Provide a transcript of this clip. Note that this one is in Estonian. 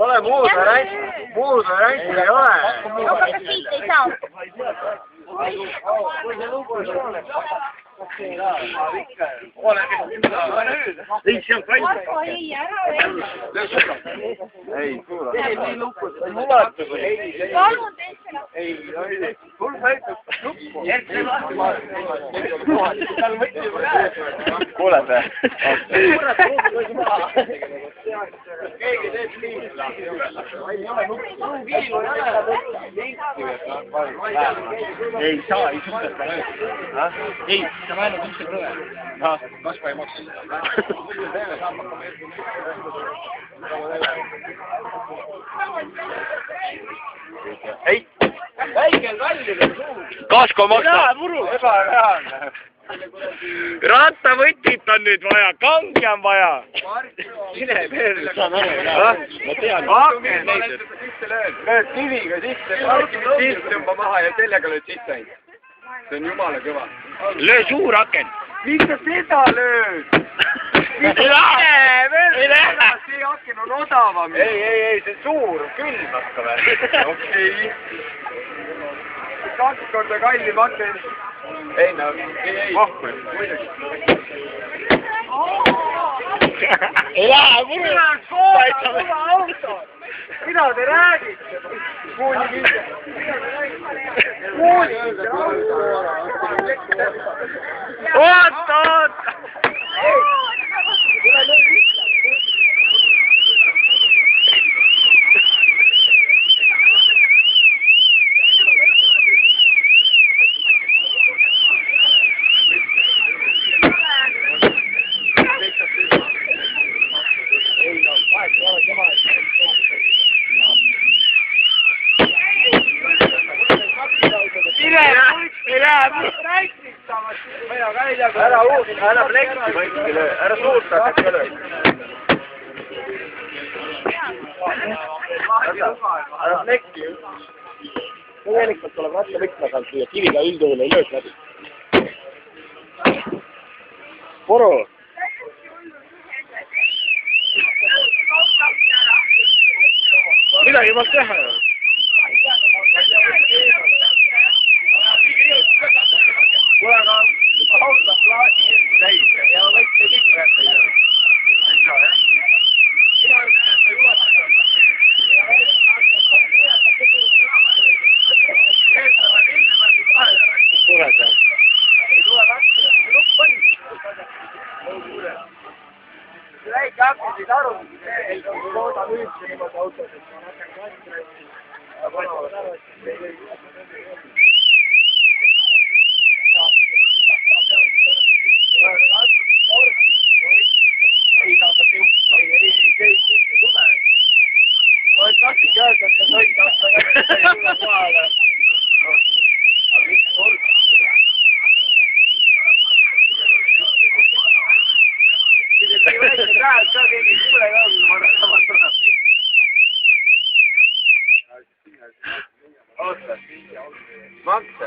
ole muud varianti ei ole. Aga kas siit ei saa? Ei, see on kallis. Ei, ära veel. Ei, kuule. Ei, mulatud. Palun teistele. Ei, sul sõitud lukku. Kuule see. Keegi teeb nii. Ei saa, ei suuda seda öelda. Ei, sa määnad üldse krõve. Kasva ei maksa. Ei, väikel kallidel suur. Kasko maksab. Ebareaalne. Rattavõtit on nüüd vaja, kange on vaja. Sine perle. Saan aru, ma tean. Lööd kiviga sisse, siis tõmba maha ja sellega lööd sisse. See on jumala kõva. Löö suur aken. Miks sa seda lööd? See aken on odavam. Ei, see suur külmab ka veel. Okei. 2 korda kallim aken. Ei, no, ei. Vahku. Ei lähe, mul on kõva auto. Mida te räägite? Oot! Ära plekki võikki löö, ära suurt hakka ka löö. Ära plekki. Tegelikult tuleb ratta võtma kalt ja kiviga üldjuhul ei lööd läbi. Puru! Midagi ei maaks teha ju. Väike hakkasid aru, ei looda müüksi niimoodi autos, et ma hakkan katsima. Ma tahtsingi öelda, et ta sõid hakka kohale. Makse.